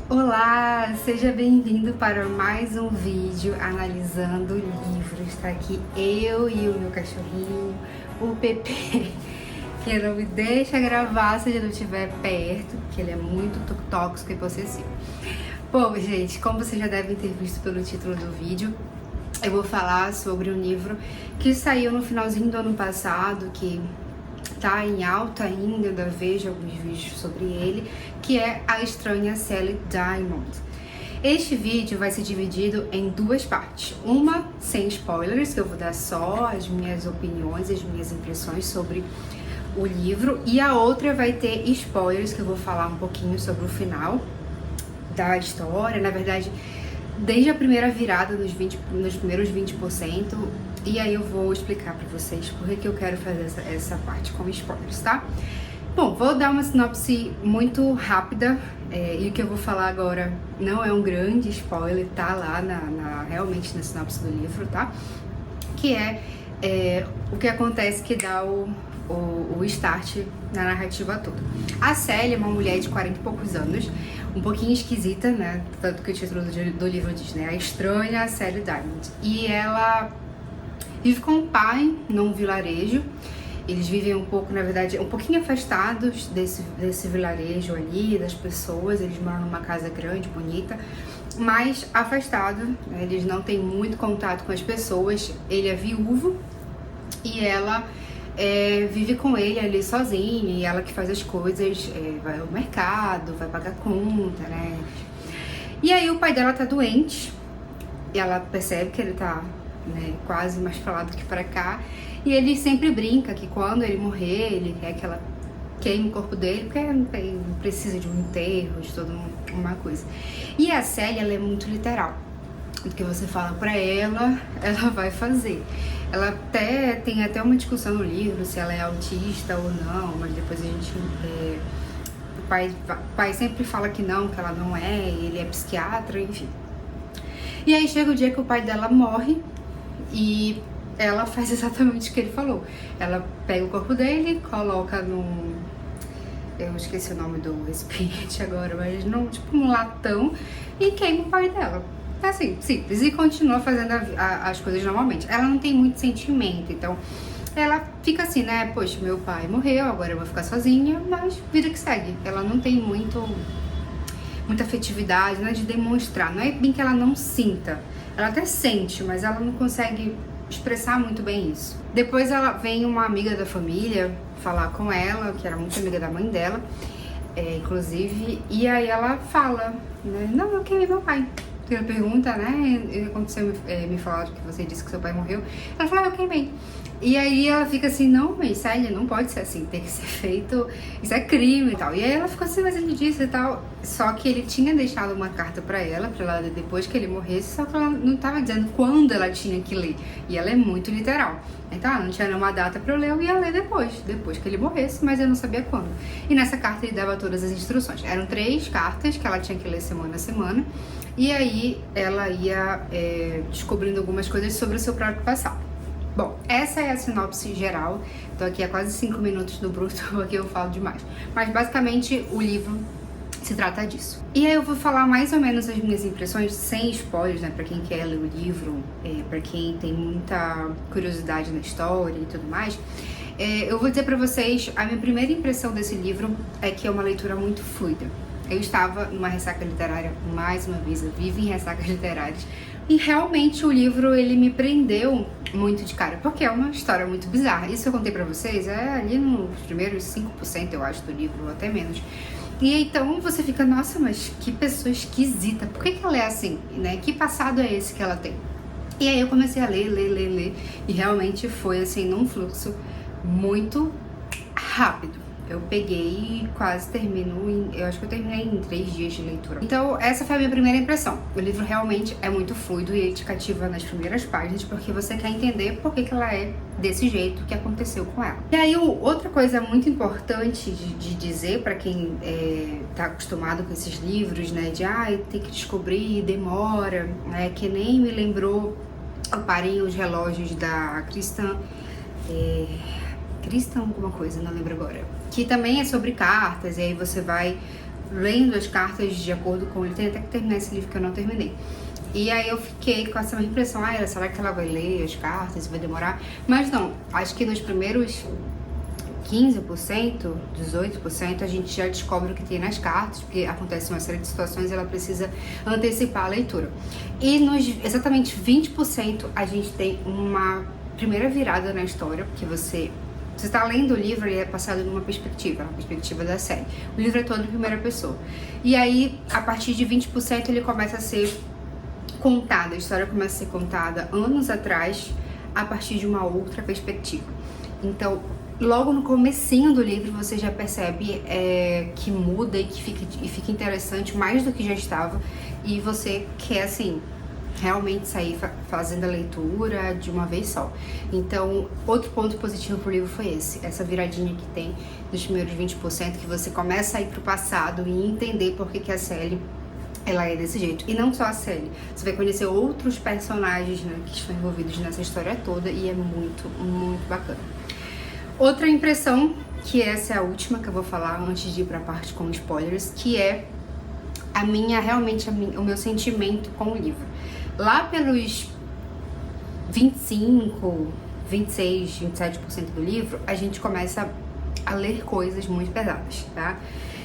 Olá, seja bem-vindo para mais um vídeo analisando livros. Está aqui eu e o meu cachorrinho, o Pepe, que não me deixa gravar se ele não estiver perto, porque ele é muito tóxico e possessivo. Bom, gente, como vocês já devem ter visto pelo título do vídeo, eu vou falar sobre um livro que saiu no finalzinho do ano passado, que tá em alta ainda, ainda vejo alguns vídeos sobre ele, que é A Estranha Sally Diamond. Este vídeo vai ser dividido em duas partes. Uma sem spoilers, que eu vou dar só as minhas opiniões, as minhas impressões sobre o livro, e a outra vai ter spoilers, que eu vou falar um pouquinho sobre o final da história, na verdade, desde a primeira virada nos primeiros 20%, e aí eu vou explicar pra vocês por que eu quero fazer essa parte com spoilers, tá? Bom, vou dar uma sinopse muito rápida, e o que eu vou falar agora não é um grande spoiler, tá lá realmente na sinopse do livro, tá? Que é o que acontece que dá o start na narrativa toda. A Sally é uma mulher de 40 e poucos anos, um pouquinho esquisita, né? Tanto que o título do livro diz, né? A Estranha Sally Diamond. E ela vive com o pai num vilarejo. Eles vivem um pouco, na verdade, um pouquinho afastados desse vilarejo ali, das pessoas. Eles moram numa casa grande, bonita, mas afastado, né? Eles não têm muito contato com as pessoas. Ele é viúvo e ela vive com ele ali sozinha, e ela que faz as coisas, vai ao mercado, vai pagar conta, né? E aí o pai dela tá doente, e ela percebe que ele tá, né, quase mais pra lá do que pra cá, e ele sempre brinca que quando ele morrer, ele quer que ela queime o corpo dele, porque não precisa de um enterro, de toda uma coisa. E a Sally, ela é muito literal. O que você fala pra ela, ela vai fazer. Ela tem até uma discussão no livro se ela é autista ou não, mas depois a gente... o pai sempre fala que não, que ela não é, ele é psiquiatra, enfim. E aí chega o dia que o pai dela morre e ela faz exatamente o que ele falou. Ela pega o corpo dele, coloca num... eu esqueci o nome do recipiente agora, mas tipo um latão, e queima o pai dela. Assim, simples, e continua fazendo as coisas normalmente. Ela não tem muito sentimento, então ela fica assim, né? Poxa, meu pai morreu, agora eu vou ficar sozinha, mas vida que segue. Ela não tem muita afetividade, né, de demonstrar. Não é bem que ela não sinta, ela até sente, mas ela não consegue expressar muito bem isso. Depois vem uma amiga da família falar com ela, que era muito amiga da mãe dela, inclusive, e aí ela fala, né? Não, eu queimei meu pai. Ela pergunta, né? Aconteceu, me falaram que você disse que seu pai morreu. Ela fala, eu queimei. E aí ela fica assim, não, mas Sally, não pode ser assim, tem que ser feito, isso é crime e tal. E aí ela ficou assim, mas ele disse e tal. Só que ele tinha deixado uma carta pra ela ler depois que ele morresse, só que ela não tava dizendo quando ela tinha que ler. E ela é muito literal. Então, não tinha nenhuma data pra eu ler, eu ia ler depois que ele morresse, mas eu não sabia quando. E nessa carta ele dava todas as instruções. Eram 3 cartas que ela tinha que ler semana a semana. E aí ela ia descobrindo algumas coisas sobre o seu próprio passado. Bom, essa é a sinopse geral. Tô aqui há quase 5 minutos do bruto, aqui eu falo demais. Mas basicamente o livro se trata disso. E aí eu vou falar mais ou menos as minhas impressões, sem spoilers, né? Pra quem quer ler o livro, pra quem tem muita curiosidade na história e tudo mais. Eu vou dizer pra vocês, a minha primeira impressão desse livro é que é uma leitura muito fluida. Eu estava numa ressaca literária, mais uma vez, eu vivo em ressacas literárias, e realmente o livro, ele me prendeu muito de cara, porque é uma história muito bizarra. Isso eu contei pra vocês, ali nos primeiros 5%, eu acho, do livro, ou até menos. E então você fica, nossa, mas que pessoa esquisita, por que ela é assim, né? Que passado é esse que ela tem? E aí eu comecei a ler, e realmente foi assim, num fluxo muito rápido. Eu peguei e quase termino, eu acho que eu terminei em 3 dias de leitura. Então essa foi a minha primeira impressão. O livro realmente é muito fluido e ele te cativa nas primeiras páginas, porque você quer entender por que ela é desse jeito, o que aconteceu com ela. E aí outra coisa muito importante de dizer pra quem tá acostumado com esses livros, né, de tem que descobrir, demora, né, que nem me lembrou, eu parei os relógios da Cristã alguma coisa, não lembro agora, que também é sobre cartas, e aí você vai lendo as cartas de acordo com ele. Tem até que terminar esse livro que eu não terminei. E aí eu fiquei com essa impressão, será que ela vai ler as cartas, vai demorar? Mas não, acho que nos primeiros 15%, 18%, a gente já descobre o que tem nas cartas, porque acontece uma série de situações e ela precisa antecipar a leitura. E nos exatamente 20% a gente tem uma primeira virada na história, porque você está lendo o livro e é passado numa perspectiva, a perspectiva da série. O livro é todo em primeira pessoa. E aí, a partir de 20%, ele começa a ser contada, a história começa a ser contada anos atrás, a partir de uma outra perspectiva. Então, logo no comecinho do livro, você já percebe que muda e que fica interessante mais do que já estava, e você quer, assim, realmente sair fazendo a leitura de uma vez só. Então, outro ponto positivo pro livro foi essa viradinha que tem nos primeiros 20%, que você começa a ir pro passado e entender por que a Sally, ela é desse jeito. E não só a Sally, você vai conhecer outros personagens, né, que estão envolvidos nessa história toda, e é muito, muito bacana. Outra impressão, que essa é a última que eu vou falar antes de ir pra parte com spoilers, que é o meu sentimento com o livro. Lá pelos 25, 26, 27% do livro, a gente começa a ler coisas muito pesadas, tá?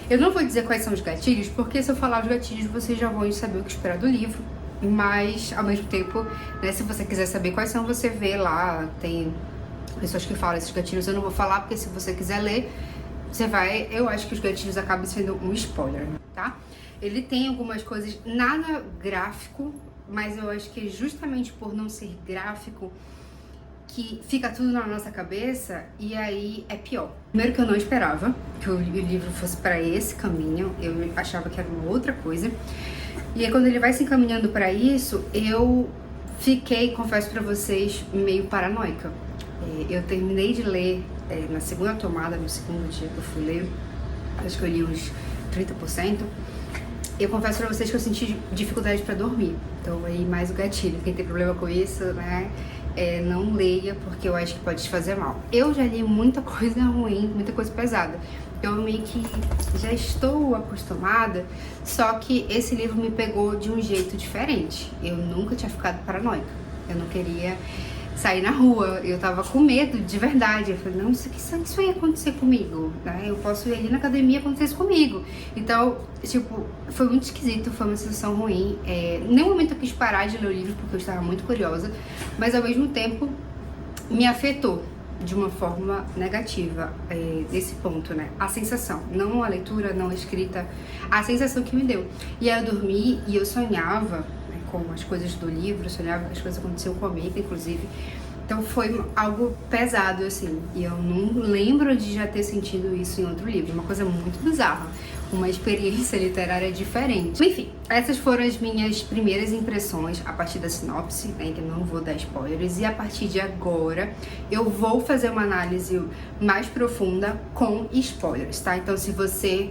Eu não vou dizer quais são os gatilhos, porque se eu falar os gatilhos, vocês já vão saber o que esperar do livro. Mas, ao mesmo tempo, né, se você quiser saber quais são, você vê lá, tem pessoas que falam esses gatilhos. Eu não vou falar, porque se você quiser ler, você vai... Eu acho que os gatilhos acabam sendo um spoiler, tá? Ele tem algumas coisas, nada gráfico, mas eu acho que justamente por não ser gráfico, que fica tudo na nossa cabeça, e aí é pior. Primeiro, que eu não esperava que o livro fosse para esse caminho, eu achava que era uma outra coisa. E aí, quando ele vai se encaminhando para isso, eu fiquei, confesso para vocês, meio paranoica. Eu terminei de ler na segunda tomada, no segundo dia que eu fui ler, acho que eu li uns 30%. Eu confesso pra vocês que eu senti dificuldade pra dormir. Então aí mais o gatilho. Quem tem problema com isso, né, não leia, porque eu acho que pode te fazer mal. Eu já li muita coisa ruim, muita coisa pesada. Eu meio que já estou acostumada, só que esse livro me pegou de um jeito diferente. Eu nunca tinha ficado paranoica. Eu não queria sair na rua, eu tava com medo de verdade. Eu falei, não, isso ia acontecer comigo, né? Eu posso ir ali na academia e acontecer isso comigo. Então, tipo, foi muito esquisito, foi uma sensação ruim. Em nenhum momento eu quis parar de ler o livro, porque eu estava muito curiosa, mas ao mesmo tempo me afetou de uma forma negativa, desse ponto, né? A sensação, não a leitura, não a escrita, a sensação que me deu. E aí eu dormi e eu sonhava com as coisas do livro, eu sonhava que as coisas aconteciam comigo, inclusive. Então foi algo pesado, assim, e eu não lembro de já ter sentido isso em outro livro, uma coisa muito bizarra, uma experiência literária diferente. Enfim, essas foram as minhas primeiras impressões a partir da sinopse, né, que eu não vou dar spoilers, e a partir de agora eu vou fazer uma análise mais profunda com spoilers, tá? Então, se você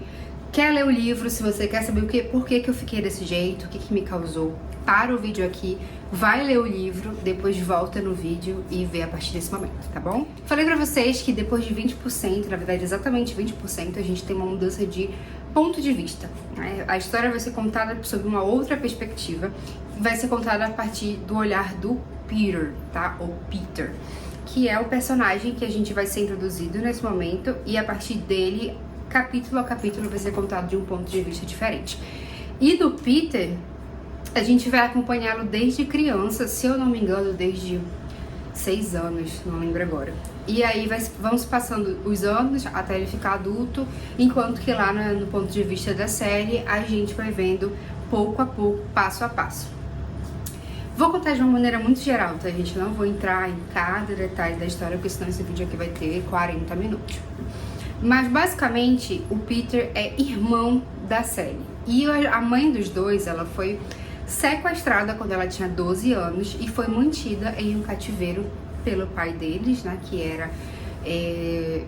quer ler o livro, se você quer saber por que eu fiquei desse jeito, o que me causou, para o vídeo aqui, vai ler o livro, depois volta no vídeo e vê a partir desse momento, tá bom? Falei pra vocês que depois de 20%, na verdade exatamente 20%, a gente tem uma mudança de ponto de vista, né? A história vai ser contada sob uma outra perspectiva, vai ser contada a partir do olhar do Peter, tá? Ou Peter, que é o personagem que a gente vai ser introduzido nesse momento, e a partir dele, capítulo a capítulo, vai ser contado de um ponto de vista diferente. E do Peter, a gente vai acompanhá-lo desde criança, se eu não me engano, desde 6 anos, não lembro agora. E aí vamos passando os anos até ele ficar adulto, enquanto que lá no ponto de vista da série, a gente vai vendo pouco a pouco, passo a passo. Vou contar de uma maneira muito geral, tá, gente? Não vou entrar em cada detalhe da história, porque senão esse vídeo aqui vai ter 40 minutos. Mas basicamente, o Peter é irmão da Sally. E a mãe dos dois, ela foi sequestrada quando ela tinha 12 anos e foi mantida em um cativeiro pelo pai deles, né, que era...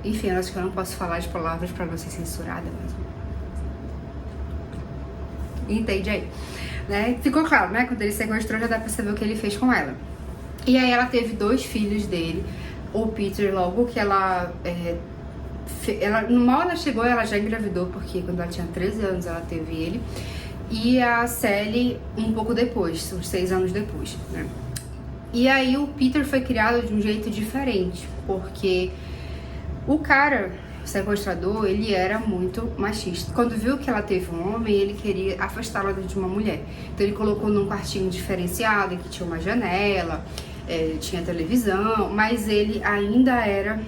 enfim, eu acho que eu não posso falar as palavras pra não ser censurada, mas... entende aí, né? Ficou claro, né? Quando ele sequestrou, já dá pra saber o que ele fez com ela. E aí ela teve 2 filhos dele. O Peter, logo que ela mal ela chegou, ela já engravidou, porque quando ela tinha 13 anos ela teve ele. E a Sally um pouco depois, uns 6 anos depois, né? E aí o Peter foi criado de um jeito diferente, porque o cara, o sequestrador, ele era muito machista. Quando viu que ela teve um homem, ele queria afastá-la de uma mulher. Então ele colocou num quartinho diferenciado, que tinha uma janela, tinha televisão, mas ele ainda era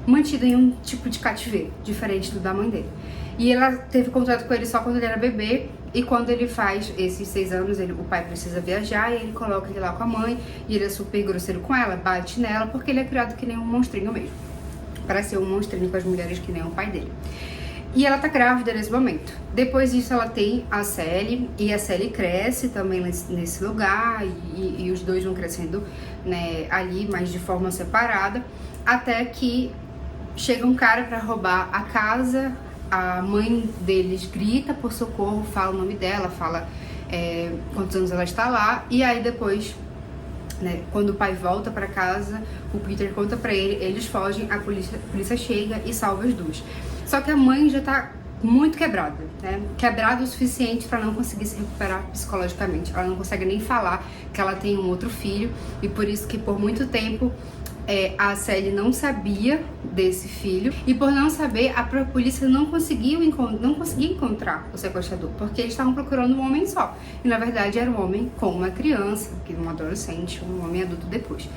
mantido em um tipo de cativeiro, diferente do da mãe dele. E ela teve contato com ele só quando ele era bebê, e quando ele faz esses 6 anos, o pai precisa viajar, e ele coloca ele lá com a mãe, e ele é super grosseiro com ela, bate nela, porque ele é criado que nem um monstrinho mesmo, para ser um monstrinho com as mulheres que nem o pai dele. E ela tá grávida nesse momento. Depois disso ela tem a Sally, e a Sally cresce também nesse lugar, e os dois vão crescendo, né, ali, mas de forma separada, até que chega um cara para roubar a casa. A mãe deles grita por socorro, fala o nome dela, fala quantos anos ela está lá, e aí depois, né, quando o pai volta para casa, o Peter conta para ele, eles fogem, a polícia chega e salva os dois. Só que a mãe já tá muito quebrada, né? Quebrada o suficiente para não conseguir se recuperar psicologicamente. Ela não consegue nem falar que ela tem um outro filho, e por isso que por muito tempo a Sally não sabia desse filho, e por não saber, a polícia não conseguia encontrar o sequestrador, porque eles estavam procurando um homem só, e na verdade era um homem com uma criança, um adolescente, um homem adulto depois.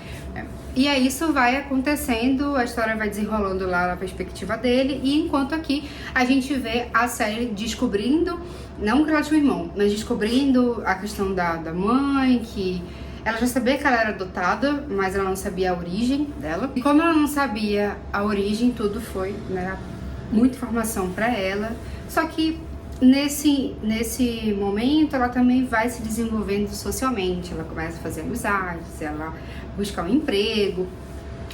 E aí isso vai acontecendo, a história vai desenrolando lá na perspectiva dele, e enquanto aqui a gente vê a Sally descobrindo, não que ela tinha um irmão, mas descobrindo a questão da mãe, que ela já sabia que ela era adotada, mas ela não sabia a origem dela. E como ela não sabia a origem, tudo foi, né, muita informação para ela. Só que nesse momento ela também vai se desenvolvendo socialmente. Ela começa a fazer amizades, ela busca um emprego.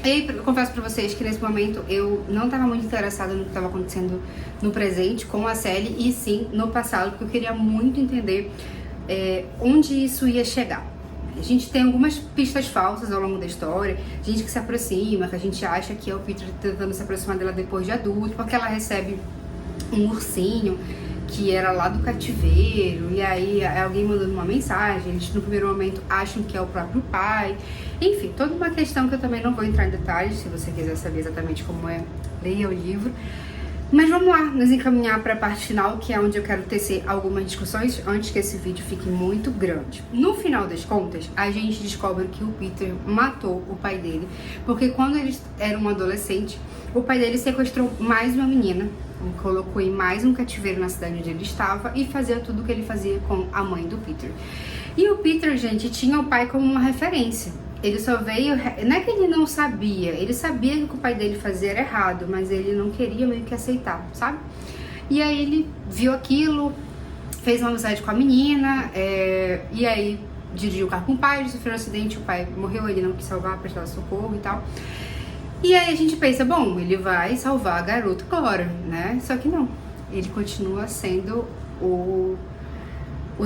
E eu confesso pra vocês que nesse momento eu não estava muito interessada no que estava acontecendo no presente com a Sally, e sim no passado, porque eu queria muito entender onde isso ia chegar. A gente tem algumas pistas falsas ao longo da história, gente que se aproxima, que a gente acha que é o Peter tentando se aproximar dela depois de adulto, porque ela recebe um ursinho que era lá do cativeiro, e aí alguém mandando uma mensagem, eles no primeiro momento acham que é o próprio pai. Enfim, toda uma questão que eu também não vou entrar em detalhes. Se você quiser saber exatamente como é, leia o livro. Mas vamos lá, nos encaminhar para a parte final, que é onde eu quero tecer algumas discussões antes que esse vídeo fique muito grande. No final das contas, a gente descobre que o Peter matou o pai dele, porque quando eles eram adolescentes, o pai dele sequestrou mais uma menina, colocou em mais um cativeiro na cidade onde ele estava e fazia tudo o que ele fazia com a mãe do Peter. E o Peter, gente, tinha o pai como uma referência. Ele só veio, não é que ele não sabia, ele sabia que o que o pai dele fazia era errado, mas ele não queria meio que aceitar, sabe? E aí ele viu aquilo, fez uma amizade com a menina, e aí dirigiu o carro com o pai, ele sofreu um acidente, o pai morreu, ele não quis salvar, prestar socorro e tal. E aí a gente pensa, bom, ele vai salvar a garota agora, né? Só que não, ele continua sendo o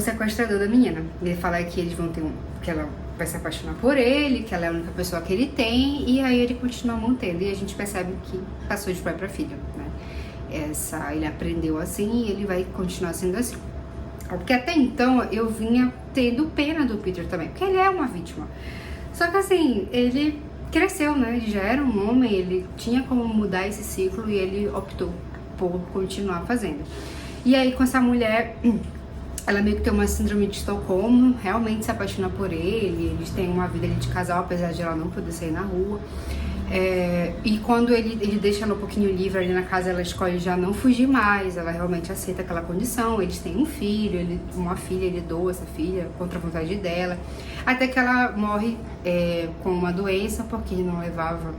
sequestrador da menina. Ele fala que eles vão ter que ela vai se apaixonar por ele, que ela é a única pessoa que ele tem, e aí ele continua mantendo, e a gente percebe que passou de pai para filho, né? Ele aprendeu assim e ele vai continuar sendo assim. Porque até então eu vinha tendo pena do Peter também, porque ele é uma vítima. Só que assim, ele cresceu, né? Ele já era um homem, ele tinha como mudar esse ciclo e ele optou por continuar fazendo. E aí com essa mulher, ela meio que tem uma síndrome de Estocolmo, realmente se apaixona por ele, eles têm uma vida ali de casal, apesar de ela não poder sair na rua. E quando ele deixa ela um pouquinho livre ali na casa, ela escolhe já não fugir mais, ela realmente aceita aquela condição. Eles têm um filho, uma filha, ele doa essa filha contra a vontade dela, até que ela morre com uma doença, porque ele não levava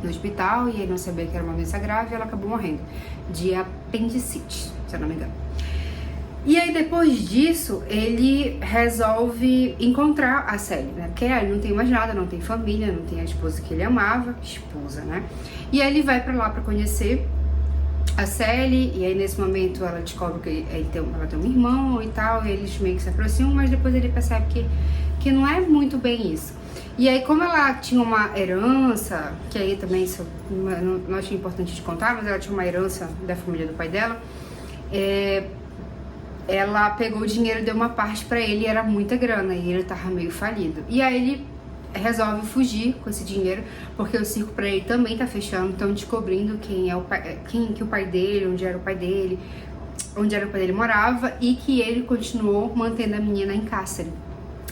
no hospital e ele não sabia que era uma doença grave, e ela acabou morrendo de apendicite, se eu não me engano. E aí depois disso, ele resolve encontrar a Sally, né? Porque ele não tem mais nada, não tem família, não tem a esposa que ele amava, né? E aí ele vai pra lá pra conhecer a Sally, e aí nesse momento ela descobre que ela tem um irmão e tal, e eles meio que se aproximam, mas depois ele percebe que não é muito bem isso. E aí, como ela tinha uma herança, que aí também isso não achei importante de contar, mas ela tinha uma herança da família do pai dela, ela pegou o dinheiro e deu uma parte pra ele, e era muita grana, e ele tava meio falido. E aí ele resolve fugir com esse dinheiro, porque o circo pra ele também tá fechando, então descobrindo quem que o pai dele, onde era o pai dele morava, e que ele continuou mantendo a menina em cárcere.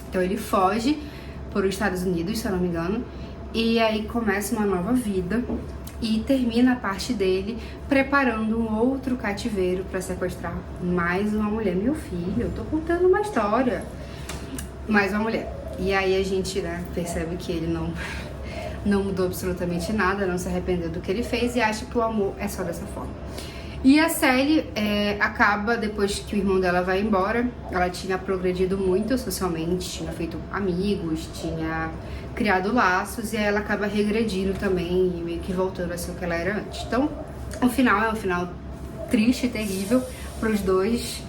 Então ele foge para os Estados Unidos, se eu não me engano, e aí começa uma nova vida e termina a parte dele preparando um outro cativeiro para sequestrar mais uma mulher. Meu filho, eu tô contando uma história. Mais uma mulher. E aí a gente, né, percebe que ele não mudou absolutamente nada, não se arrependeu do que ele fez e acha que o amor é só dessa forma. E a Sally acaba, depois que o irmão dela vai embora, ela tinha progredido muito socialmente, tinha feito amigos, tinha criado laços, e aí ela acaba regredindo também e meio que voltando a ser o que ela era antes. Então, o final é um final triste e terrível para os dois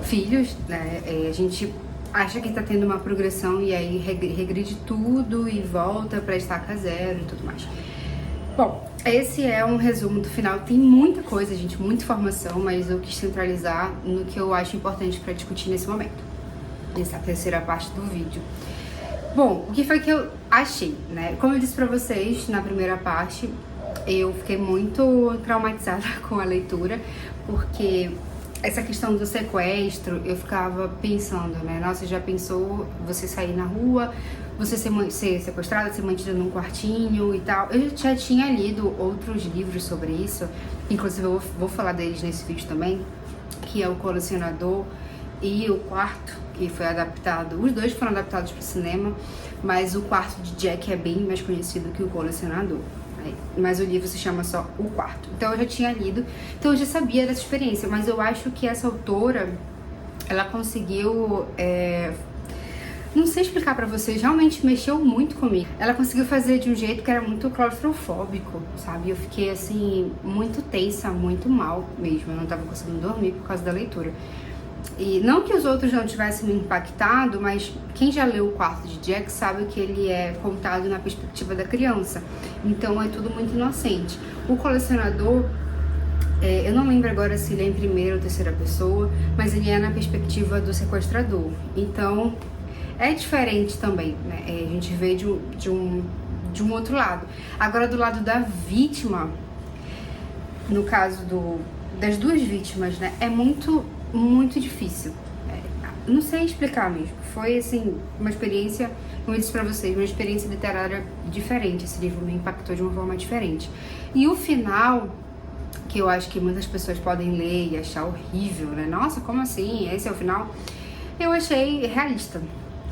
filhos, né? A gente acha que tá tendo uma progressão e aí regride tudo e volta pra estaca zero e tudo mais. Bom, esse é um resumo do final. Tem muita coisa, gente, muita informação, mas eu quis centralizar no que eu acho importante pra discutir nesse momento, nessa terceira parte do vídeo. Bom, o que foi que eu achei, né? Como eu disse pra vocês na primeira parte, eu fiquei muito traumatizada com a leitura, porque essa questão do sequestro, eu ficava pensando, né? Nossa, já pensou você sair na rua, você ser sequestrada, ser mantida num quartinho e tal? Eu já tinha lido outros livros sobre isso, inclusive eu vou falar deles nesse vídeo também, que é O Colecionador e O Quarto, que foi adaptado. Os dois foram adaptados para o cinema, mas O Quarto de Jack é bem mais conhecido que O Colecionador. Mas o livro se chama só O Quarto. Então eu já tinha lido, então eu já sabia dessa experiência, mas eu acho que essa autora, ela conseguiu, não sei explicar pra vocês, realmente mexeu muito comigo. Ela conseguiu fazer de um jeito que era muito claustrofóbico, sabe? Eu fiquei assim, muito tensa, muito mal mesmo, eu não tava conseguindo dormir por causa da leitura. E não que os outros não tivessem me impactado, mas quem já leu O Quarto de Jack sabe que ele é contado na perspectiva da criança. Então é tudo muito inocente. O Colecionador, eu não lembro agora se ele é em primeira ou terceira pessoa, mas ele é na perspectiva do sequestrador. Então é diferente também, né? A gente vê de um outro lado. Agora, do lado da vítima, no caso das duas vítimas, né? É muito difícil. Não sei explicar mesmo. Foi, assim, uma experiência, como eu disse pra vocês, uma experiência literária diferente. Esse livro me impactou de uma forma diferente. E o final, que eu acho que muitas pessoas podem ler e achar horrível, né? Nossa, como assim? Esse é o final? Eu achei realista.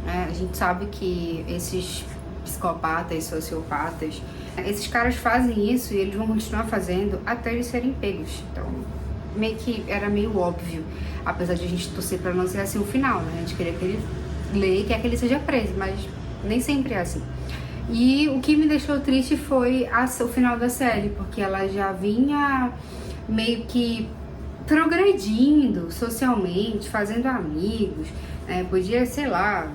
A gente sabe que esses psicopatas, sociopatas, esses caras fazem isso e eles vão continuar fazendo até eles serem pegos. Então, meio que era meio óbvio, apesar de a gente torcer pra não ser assim o final, né? A gente queria que ele leia e quer que ele seja preso, mas nem sempre é assim. E o que me deixou triste foi o final da série, porque ela já vinha meio que progredindo socialmente, fazendo amigos, podia, sei lá,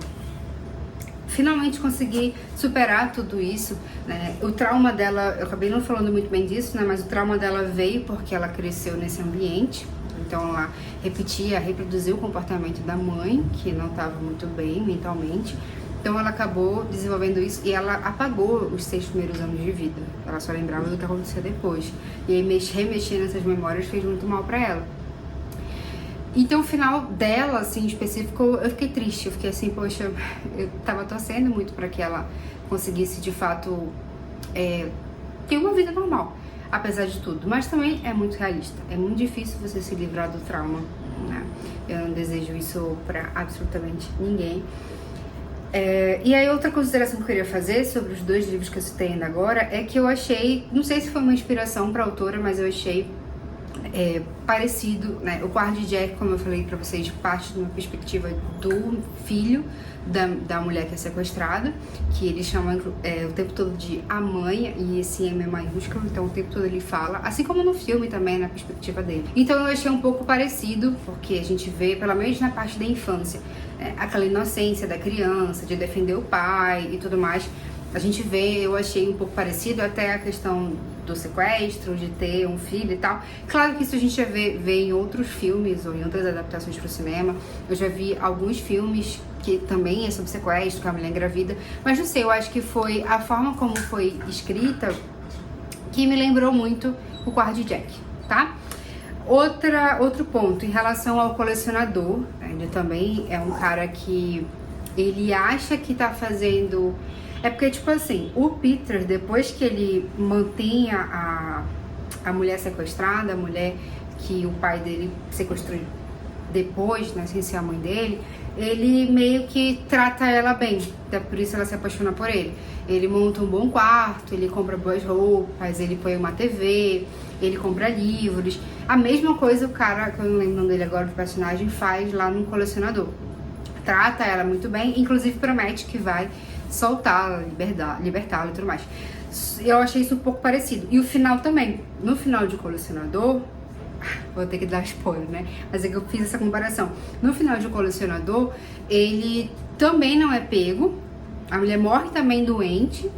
finalmente conseguir superar tudo isso, né? O trauma dela, eu acabei não falando muito bem disso, né? Mas o trauma dela veio porque ela cresceu nesse ambiente. Então ela reproduziu o comportamento da mãe, que não estava muito bem mentalmente. Então ela acabou desenvolvendo isso e ela apagou os 6 primeiros anos de vida. Ela só lembrava do que aconteceu depois. E aí remexer nessas memórias fez muito mal pra ela. Então o final dela, assim, em específico, eu fiquei triste. Eu fiquei assim, poxa, eu tava torcendo muito pra que ela conseguisse, de fato, ter uma vida normal, apesar de tudo. Mas também é muito realista. É muito difícil você se livrar do trauma, né? Eu não desejo isso pra absolutamente ninguém. E aí outra consideração que eu queria fazer sobre os 2 livros que eu citei ainda agora é que eu achei, não sei se foi uma inspiração pra autora, mas eu achei parecido, né? O Quarto de Jack, como eu falei pra vocês, parte de uma perspectiva do filho da mulher que é sequestrada, que ele chama o tempo todo de a mãe, e esse M é maiúsculo, então o tempo todo ele fala, assim como no filme também, na perspectiva dele. Então eu achei um pouco parecido, porque a gente vê, pelo menos na parte da infância, aquela inocência da criança, de defender o pai e tudo mais. A gente vê, eu achei um pouco parecido, até a questão do sequestro, de ter um filho e tal. Claro que isso a gente já vê em outros filmes ou em outras adaptações para o cinema. Eu já vi alguns filmes que também é sobre sequestro, que a mulher engravida. Mas não sei, eu acho que foi a forma como foi escrita que me lembrou muito o Quarto de Jack, tá? Outro ponto, em relação ao colecionador, ele também é um cara que ele acha que tá fazendo... É porque, tipo assim, o Peter, depois que ele mantém a mulher sequestrada, a mulher que o pai dele sequestrou depois, né, sem ser a mãe dele, ele meio que trata ela bem, até por isso ela se apaixona por ele. Ele monta um bom quarto, ele compra boas roupas, ele põe uma TV, ele compra livros. A mesma coisa o cara, que eu não lembro o nome dele agora, do personagem, faz lá no colecionador. Trata ela muito bem, inclusive promete que vai soltá-la, libertá-la e tudo mais. Eu achei isso um pouco parecido. E o final também. No final de Colecionador, vou ter que dar spoiler, né? Mas é que eu fiz essa comparação. No final de Colecionador, ele também não é pego. A mulher morre também doente,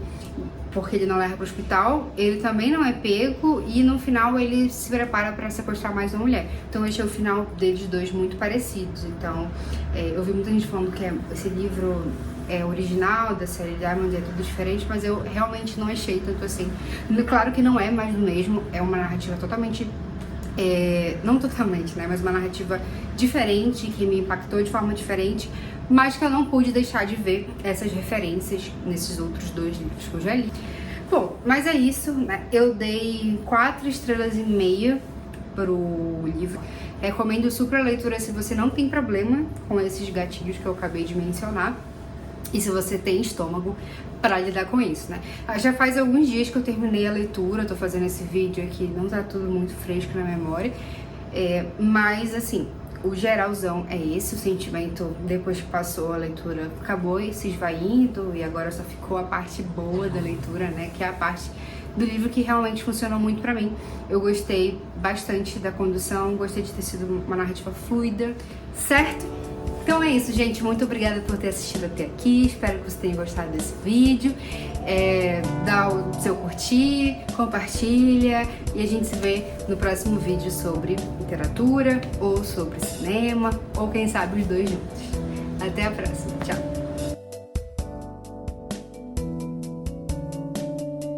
porque ele não leva pro hospital. Ele também não é pego. E no final ele se prepara para sequestrar mais uma mulher. Então eu achei o final deles dois muito parecidos. Então eu vi muita gente falando que esse livro é original da série Diamond, é tudo diferente, mas eu realmente não achei tanto assim. Claro que não é mais do mesmo, é uma narrativa totalmente, não totalmente, né, mas uma narrativa diferente, que me impactou de forma diferente, mas que eu não pude deixar de ver essas referências nesses outros dois livros que eu já li. Bom, mas é isso, né, eu dei 4,5 estrelas pro livro. Recomendo super a leitura se você não tem problema com esses gatilhos que eu acabei de mencionar. E se você tem estômago para lidar com isso, né? Já faz alguns dias que eu terminei a leitura, tô fazendo esse vídeo aqui, não tá tudo muito fresco na memória. Mas, assim, o geralzão é esse, o sentimento depois que passou a leitura acabou e se esvaindo, e agora só ficou a parte boa da leitura, né? Que é a parte do livro que realmente funcionou muito pra mim. Eu gostei bastante da condução, gostei de ter sido uma narrativa fluida, certo? Então é isso, gente. Muito obrigada por ter assistido até aqui. Espero que você tenha gostado desse vídeo. Dá o seu curtir, compartilha e a gente se vê no próximo vídeo sobre literatura ou sobre cinema ou quem sabe os dois juntos. Até a próxima. Tchau!